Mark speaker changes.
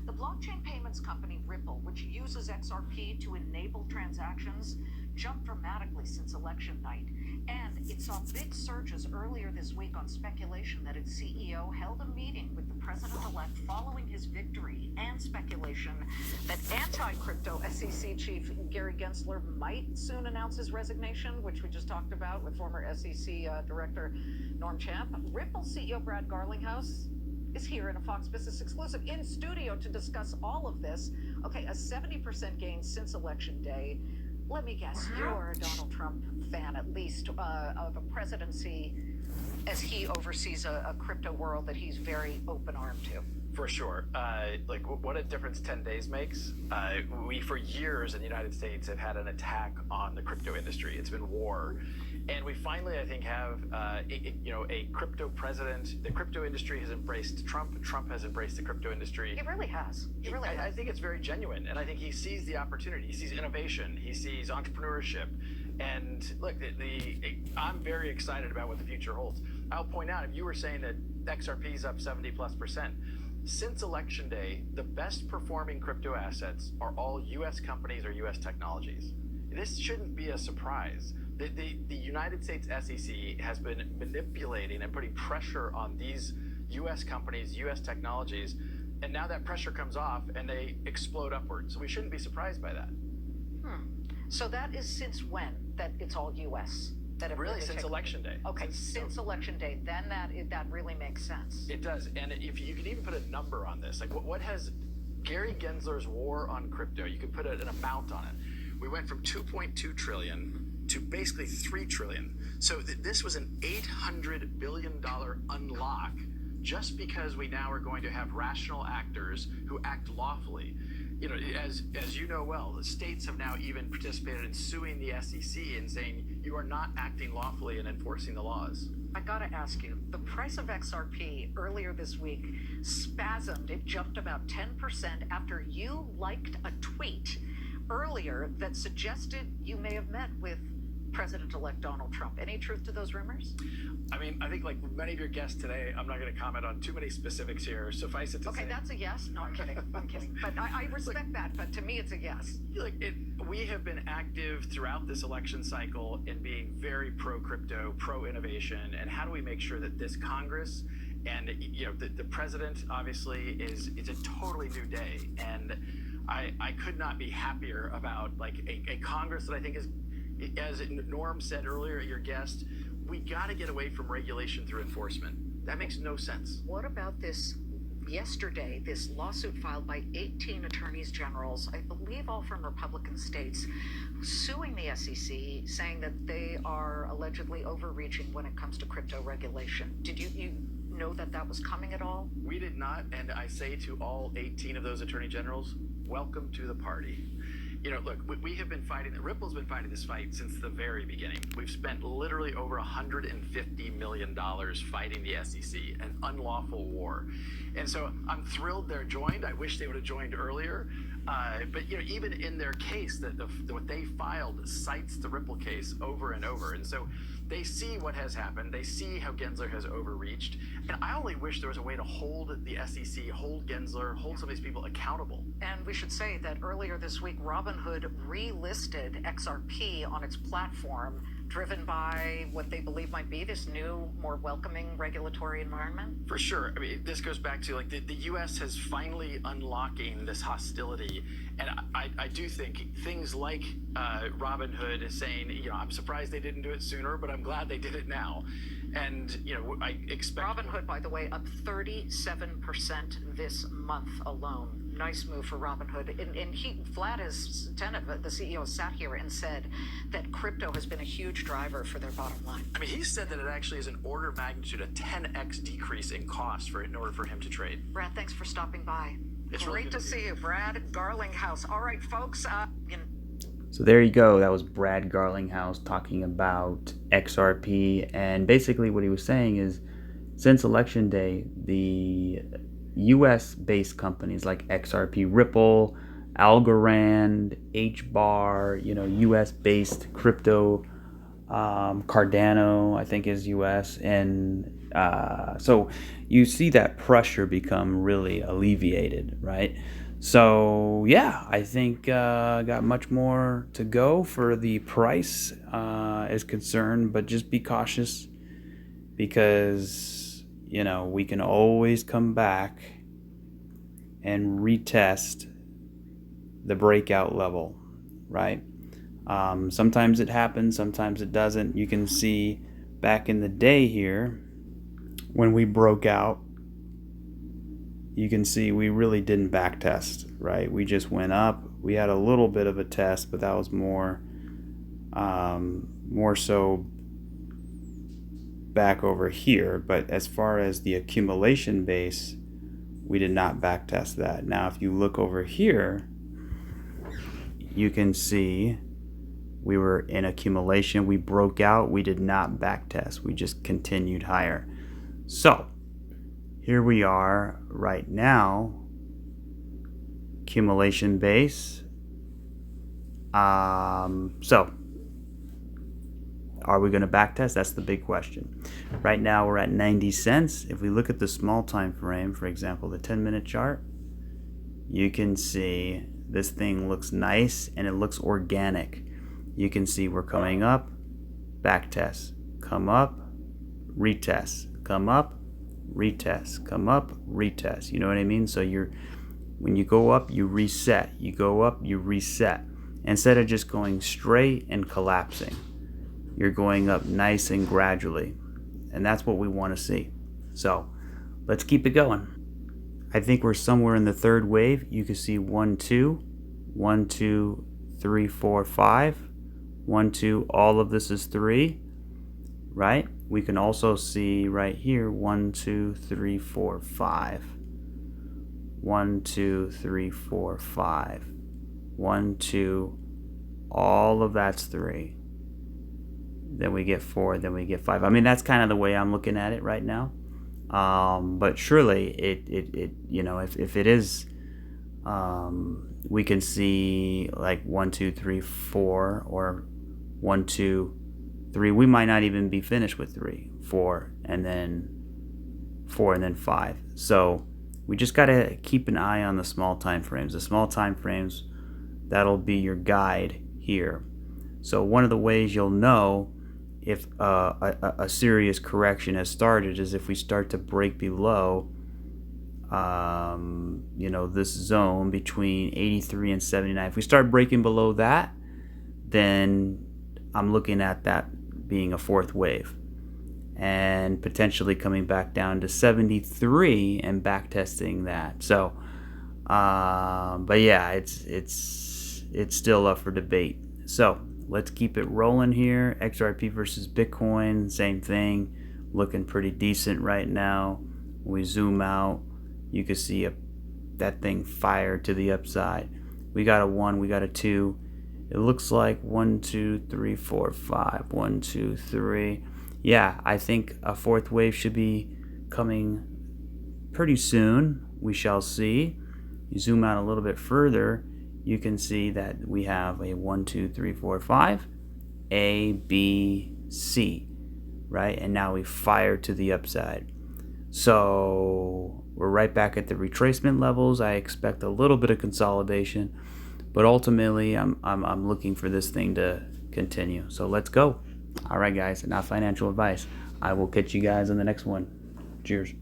Speaker 1: The blockchain payments company Ripple, which uses XRP to enable transactions, jumped dramatically since election night. And it saw big surges earlier this week on speculation that its CEO held a meeting with the president-elect following his victory, and speculation that anti-crypto SEC chief Gary Gensler might soon announce his resignation, which we just talked about with former SEC Director Norm Champ. Ripple CEO Brad Garlinghouse is here in a Fox Business exclusive in studio to discuss all of this. Okay, a 70% gain since election day. Let me guess, you're a Donald Trump fan, at least, of a presidency as he oversees a crypto world that he's very open-armed to.
Speaker 2: For sure. What a difference 10 days makes. We, for years in the United States, have had an attack on the crypto industry. It's been war. And we finally, I think, have a crypto president. The crypto industry has embraced Trump. Trump has embraced the crypto industry.
Speaker 1: He really has. He really has.
Speaker 2: I think it's very genuine. And I think he sees the opportunity. He sees innovation. He sees entrepreneurship. And look, I'm very excited about what the future holds. I'll point out, if you were saying that XRP is up 70+%, since election day, the best performing crypto assets are all U.S. companies or U.S. technologies. This shouldn't be a surprise. The United States SEC has been manipulating and putting pressure on these U.S. companies, U.S. technologies, and now that pressure comes off and they explode upwards. So we shouldn't be surprised by that.
Speaker 1: So that is since when that it's all U.S.? That
Speaker 2: Really, since election day.
Speaker 1: Okay, since election day, then that really makes sense.
Speaker 2: It does, and if you could even put a number on this, like what has Gary Gensler's war on crypto? You could put an amount on it. We went from 2.2 trillion to basically 3 trillion. So this was an $800 billion unlock, just because we now are going to have rational actors who act lawfully. You know, as you know well, the states have now even participated in suing the SEC and saying you are not acting lawfully and enforcing the laws.
Speaker 1: I gotta ask you, the price of XRP earlier this week spasmed. It jumped about 10% after you liked a tweet earlier that suggested you may have met with President-elect Donald Trump. Any truth to those rumors?
Speaker 2: I mean, I think like many of your guests today, I'm not going to comment on too many specifics here. Suffice it to say.
Speaker 1: Okay, that's a yes. No, I'm kidding. I'm kidding. But I respect that. But to me, it's a yes.
Speaker 2: We have been active throughout this election cycle in being very pro-crypto, pro-innovation, and how do we make sure that this Congress and the president obviously is a totally new day, and I could not be happier about like a Congress that I think is, as Norm said earlier, your guest, we got to get away from regulation through enforcement. That makes no sense.
Speaker 1: What about this yesterday, this lawsuit filed by 18 attorneys generals, I believe all from Republican states, suing the SEC, saying that they are allegedly overreaching when it comes to crypto regulation? Did you know that was coming at all?
Speaker 2: We did not, and I say to all 18 of those attorney generals, welcome to the party. Look, we have been fighting, Ripple's been fighting this fight since the very beginning. We've spent literally over $150 million fighting the SEC, an unlawful war. And so I'm thrilled they're joined. I wish they would have joined earlier. But even in their case, what they filed cites the Ripple case over and over. And so they see what has happened. They see how Gensler has overreached. And I only wish there was a way to hold the SEC, hold Gensler, hold some of these people accountable.
Speaker 1: And we should say that earlier this week, Robinhood relisted XRP on its platform, driven by what they believe might be this new, more welcoming regulatory environment?
Speaker 2: For sure. I mean, this goes back to like the U.S. has finally unlocking this hostility. And I do think things like Robinhood is saying, I'm surprised they didn't do it sooner, but I'm glad they did it now. And, I expect...
Speaker 1: Robinhood, by the way, up 37% this month alone. Nice move for Robinhood. And Vlad the CEO, sat here and said that crypto has been a huge driver for their bottom line.
Speaker 2: I mean, he said that it actually is an order of magnitude, a 10x decrease in cost in order for him to trade.
Speaker 1: Brad, thanks for stopping by.
Speaker 2: It's
Speaker 1: great
Speaker 2: really
Speaker 1: to see you, Brad Garlinghouse. All right, folks.
Speaker 3: So there you go. That was Brad Garlinghouse talking about XRP. And basically what he was saying is, since election day, the US-based companies like XRP, Ripple, Algorand, HBAR, US-based crypto, Cardano, I think is US, and So you see that pressure become really alleviated, right? So yeah, I think got much more to go for the price is concerned, but just be cautious because we can always come back and retest the breakout level, right? Sometimes it happens, sometimes it doesn't. You can see back in the day here when we broke out, you can see we really didn't back test, right? We just went up. We had a little bit of a test, but that was more so back over here. But as far as the accumulation base, we did not back test that. Now, if you look over here, you can see we were in accumulation. We broke out. We did not back test. We just continued higher. So here we are right now, accumulation base. So are we going to back test? That's the big question. Right now we're at 90 cents. If we look at the small time frame, for example, the 10-minute chart, you can see this thing looks nice and it looks organic. You can see we're coming up, back test, come up, retest, come up, retest, come up, retest. You know what I mean? So when you go up, you reset. You go up, you reset. Instead of just going straight and collapsing, you're going up nice and gradually. And that's what we want to see. So let's keep it going. I think we're somewhere in the third wave. You can see 1, 2, 1, 2, 3, 4, 5. 1, 2, all of this is 3, right? We can also see right here 1, 2, 3, 4, 5. 1, 2, 3, 4, 5. 1, 2, all of that's 3. Then we get 4, then we get 5. I mean, that's kind of the way I'm looking at it right now. But surely it if it is, we can see like 1, 2, 3, 4, or 1, 2, 3. We might not even be finished with 3, 4, and then 4, and then 5. So we just got to keep an eye on the small time frames. The small time frames, that'll be your guide here. So one of the ways you'll know if a serious correction has started is if we start to break below this zone between 83 and 79. If we start breaking below that, then I'm looking at that being a fourth wave and potentially coming back down to 73 and back testing that. So but yeah, it's still up for debate. So let's keep it rolling here. XRP versus Bitcoin, same thing, looking pretty decent right now. When we zoom out, you can see that thing fired to the upside. We got a 1, we got a 2. It looks like 1, 2, 3, 4, 5. 1, 2, 3. Yeah, I think a fourth wave should be coming pretty soon. We shall see. You zoom out a little bit further, you can see that we have a 1, 2, 3, 4, 5, A, B, C, right? And now we fire to the upside. So we're right back at the retracement levels. I expect a little bit of consolidation, but ultimately I'm looking for this thing to continue. So let's go. All right, guys, not financial advice. I will catch you guys on the next one. Cheers.